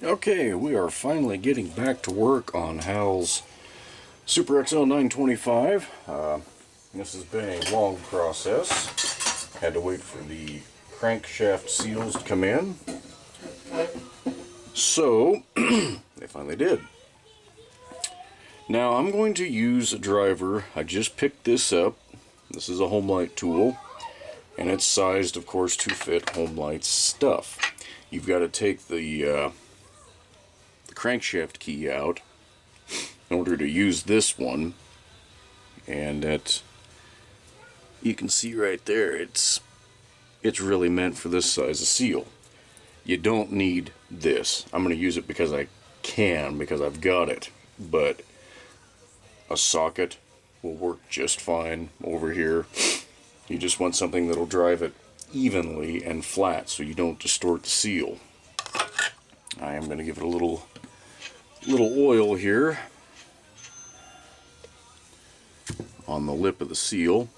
Okay, we are finally getting back to work on Hal's Super XL-925. This has been a long process. Had to wait for the crankshaft seals to come in. So, they finally did. Now I'm going to use a driver. I just picked this up. This is a Homelite tool. And it's sized, of course, to fit Homelite's stuff. You've got to take the crankshaft key out in order to use this one, and that you can see right there, it's really meant for this size of seal. You don't need this. I'm going to use it because I can, because I've got it, but a socket will work just fine over here. You just want something that'll drive it evenly and flat so you don't distort the seal. I am going to give it a little oil here on the lip of the seal.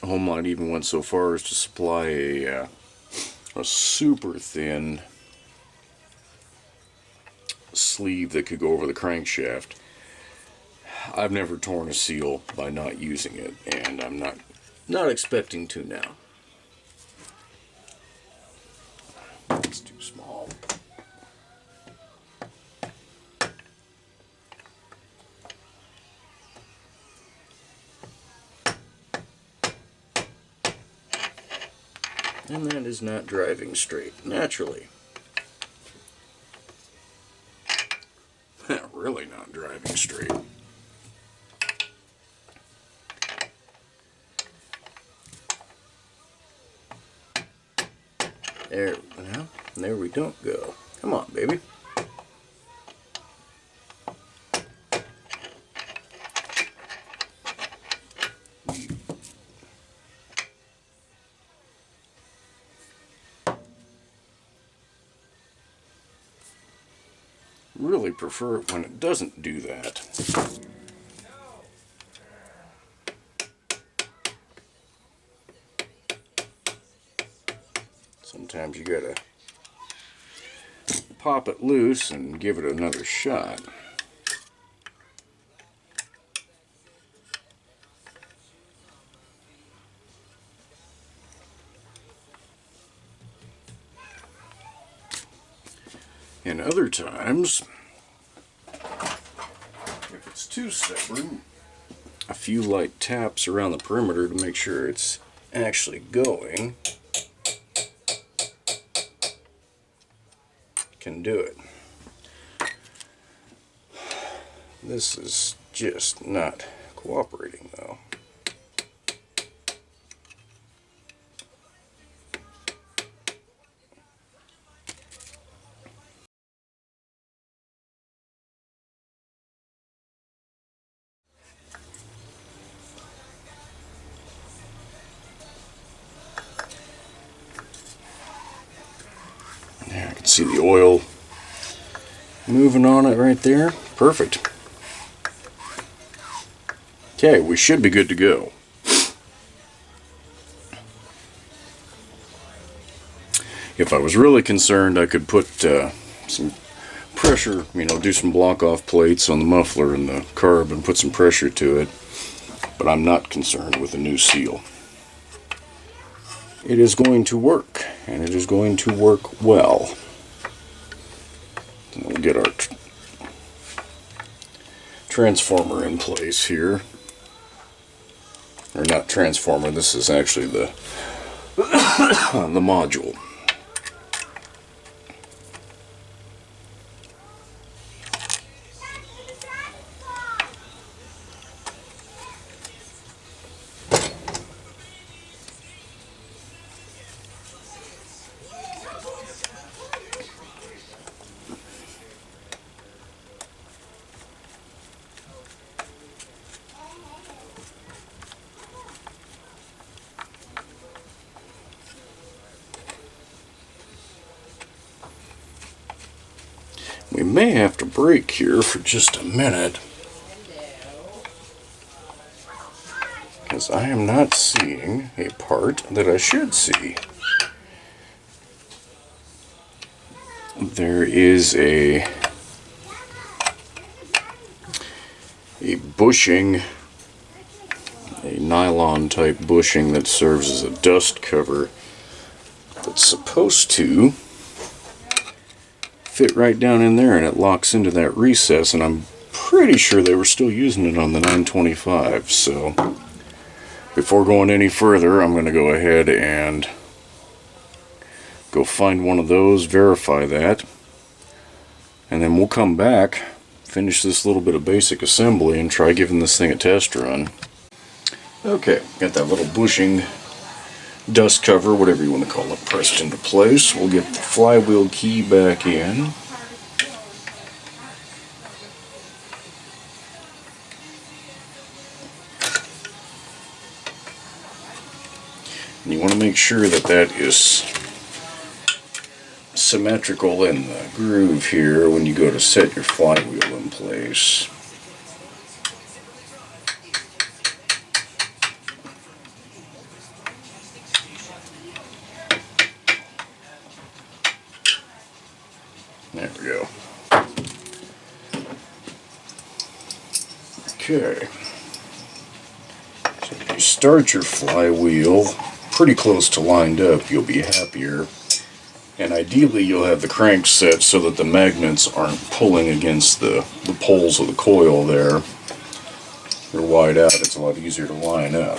Homelite even went so far as to supply a super thin sleeve that could go over the crankshaft. I've never torn a seal by not using it, and I'm not expecting to now. It's too small. And that is not driving straight, naturally. Really not driving straight. There we don't go. Come on, baby. Really prefer it when it doesn't do that. Sometimes you gotta pop it loose and give it another shot. And other times, if it's too stubborn, a few light taps around the perimeter to make sure it's actually going can do it. This is just not cooperating though. There, I can see the oil moving on it right there. Perfect. Okay, we should be good to go. If I was really concerned, I could put some pressure, do some block-off plates on the muffler and the carb and put some pressure to it, but I'm not concerned with a new seal. It is going to work, and it is going to work well. And we'll get our transformer in place here. Or not transformer, this is actually the the module. We may have to break here for just a minute, because I am not seeing a part that I should see. there is a bushing, a nylon type bushing that serves as a dust cover that's supposed to fit right down in there, and it locks into that recess, and I'm pretty sure they were still using it on the 925. So before going any further, I'm going to go ahead and go find one of those, verify that, and then we'll come back, finish this little bit of basic assembly, and try giving this thing a test run. Okay, got that little bushing dust cover, whatever you want to call it, pressed into place. We'll get the flywheel key back in. And you want to make sure that that is symmetrical in the groove here when you go to set your flywheel in place. There we go. Okay. So if you start your flywheel pretty close to lined up, you'll be happier. And ideally you'll have the crank set so that the magnets aren't pulling against the poles of the coil there. They're wide out, it's a lot easier to line up.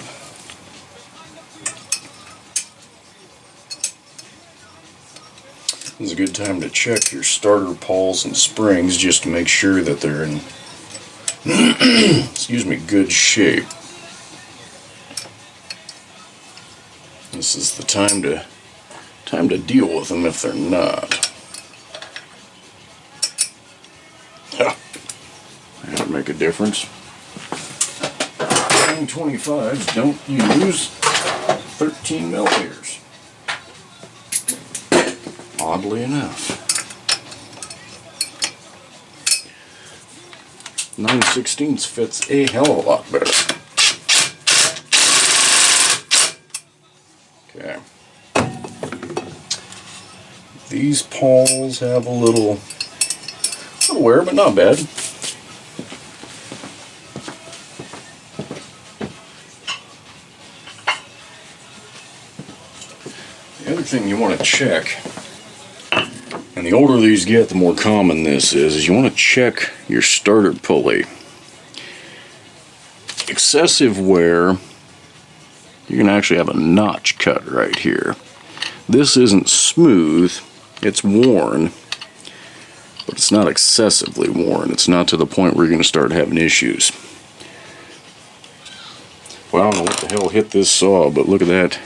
This is a good time to check your starter pawls and springs just to make sure that they're in excuse me, good shape. This is the time to deal with them if they're not. That'll make a difference. 925s don't use 13 millimeters. Oddly enough. 9/16 fits a hell of a lot better. Okay. These pawls have a little wear, but not bad. The other thing you want to check, and the older these get, the more common this is you want to check your starter pulley. Excessive wear, you can actually have a notch cut right here. This isn't smooth, it's worn, but it's not excessively worn. It's not to the point where you're going to start having issues. Well, I don't know what the hell hit this saw, but look at that.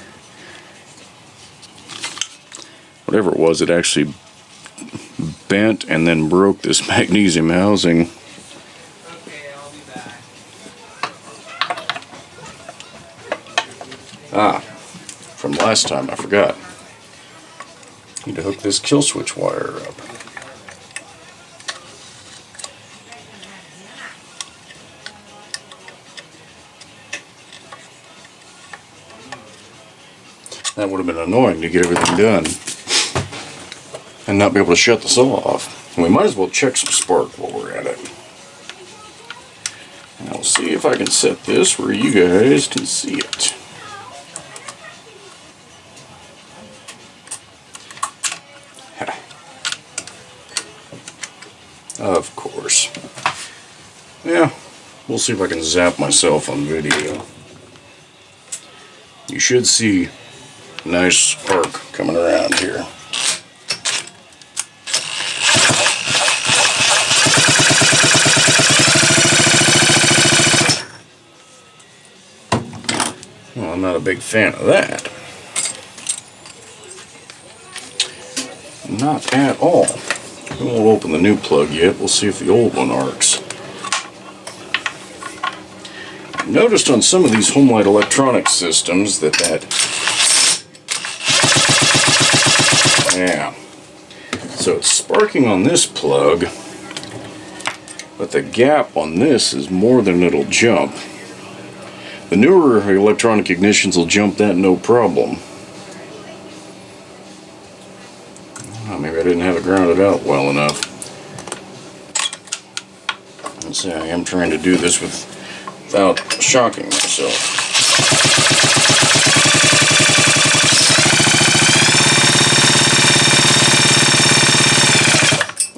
Whatever it was, it actually bent and then broke this magnesium housing. From last time, I forgot. Need to hook this kill switch wire up. That would have been annoying to get everything done and not be able to shut the saw off. And we might as well check some spark while we're at it. And I'll see if I can set this where you guys can see it. Of course. Yeah, we'll see if I can zap myself on video. You should see a nice arc coming around here. Well, I'm not a big fan of that. Not at all. We won't open the new plug yet. We'll see if the old one arcs. I noticed on some of these Homelite electronic systems that yeah. So it's sparking on this plug, but the gap on this is more than it'll jump. The newer electronic ignitions will jump that no problem. Oh, maybe I didn't have it grounded out well enough. Let's see, I am trying to do this without shocking myself.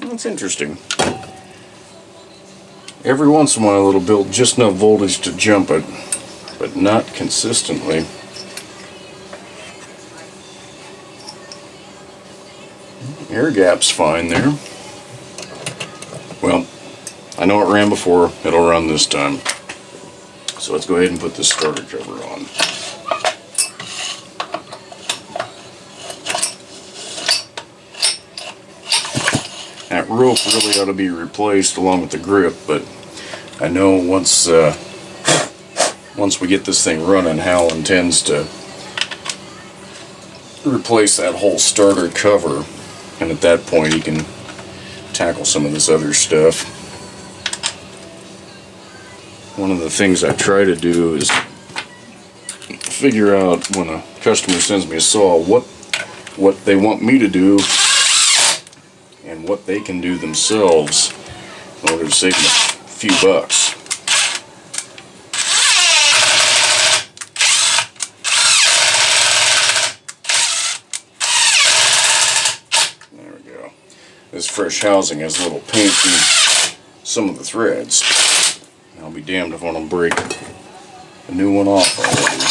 That's interesting. Every once in a while it'll build just enough voltage to jump it, but not consistently. Air gap's fine there. Well, I know it ran before, it'll run this time. So let's go ahead and put this starter cover on. That rope really ought to be replaced along with the grip, but I know once we get this thing running, Hal intends to replace that whole starter cover, and at that point he can tackle some of this other stuff. One of the things I try to do is figure out, when a customer sends me a saw, what they want me to do and what they can do themselves in order to save them a few bucks. There we go. This fresh housing has a little paint in some of the threads. I'll be damned if I want to break a new one off already.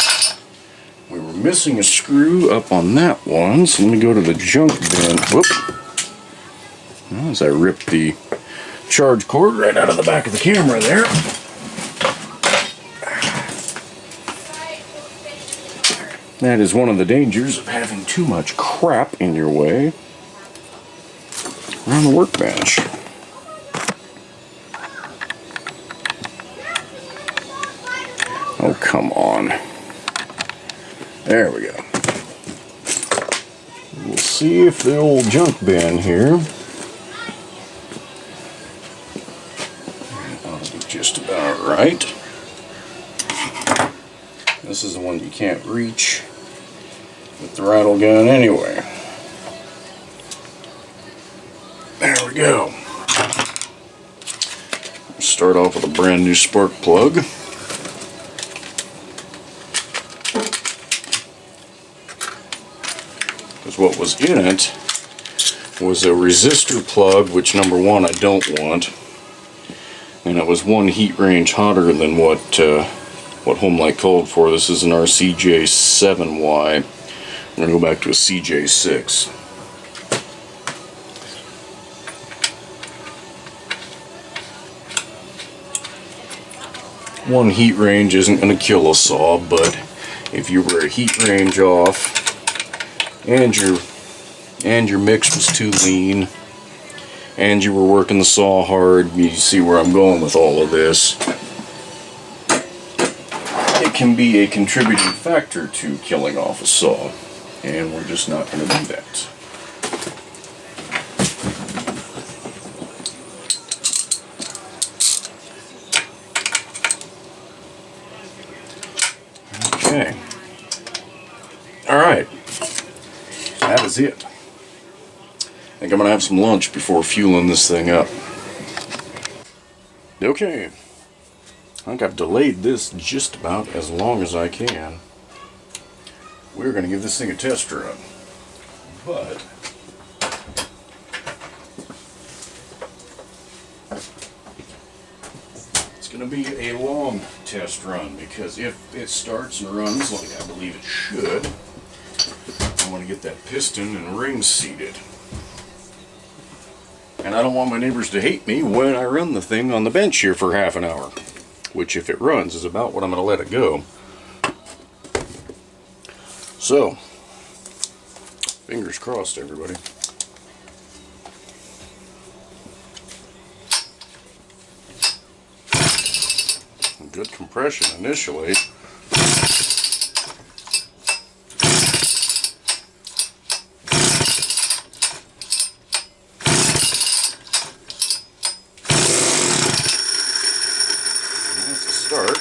We were missing a screw up on that one, so let me go to the junk bin. Whoop! As I ripped the charge cord right out of the back of the camera there. That is one of the dangers of having too much crap in your way around the workbench. Oh, come on. There we go. We'll see if the old junk bin here ought to be just about right. This is the one you can't reach with the rattle gun anyway. There we go. Start off with a brand new spark plug. What was in it was a resistor plug, which number one I don't want, and it was one heat range hotter than what Homelite called for. This is an RCJ7Y. I'm going to go back to a CJ6. One heat range isn't going to kill a saw, but if you were a heat range off and your mix was too lean, and you were working the saw hard, you see where I'm going with all of this. It can be a contributing factor to killing off a saw, and we're just not going to do that. Okay. All right. That is it. I think I'm going to have some lunch before fueling this thing up. Okay. I think I've delayed this just about as long as I can. We're going to give this thing a test run. But it's going to be a long test run, because if it starts and runs like I believe it should, I want to get that piston and ring seated. And I don't want my neighbors to hate me when I run the thing on the bench here for half an hour, which, if it runs, is about what I'm going to let it go. So, fingers crossed, everybody. Good compression initially. Start.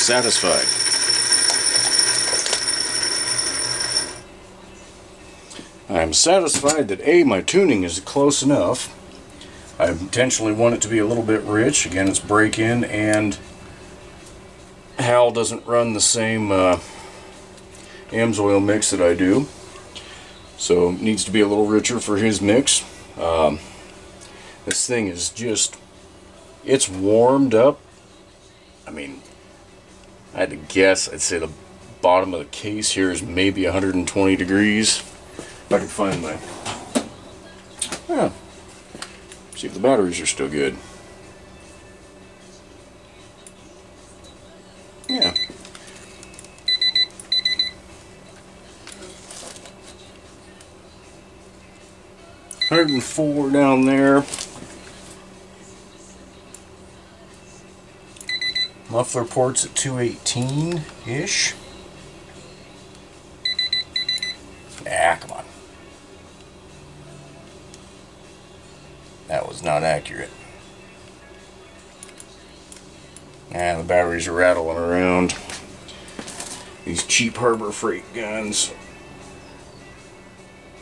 satisfied. I'm satisfied that A, my tuning is close enough. I intentionally want it to be a little bit rich. Again, it's break-in, and Hal doesn't run the same AMSOIL mix that I do, so it needs to be a little richer for his mix. This thing is just, it's warmed up. I mean, I had to guess, I'd say the bottom of the case here is maybe 120 degrees. If I can find my, yeah, see if the batteries are still good. Yeah. $104 down there. Muffler ports at 218-ish. Ah, come on. That was not accurate. And the batteries are rattling around. These cheap Harbor Freight guns.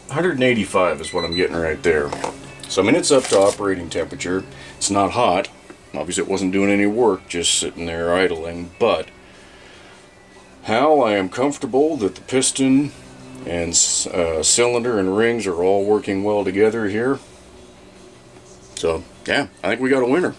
185 is what I'm getting right there. So I mean, it's up to operating temperature. It's not hot. Obviously it wasn't doing any work, just sitting there idling. But how I am comfortable that the piston and cylinder and rings are all working well together here. So yeah, I think we got a winner.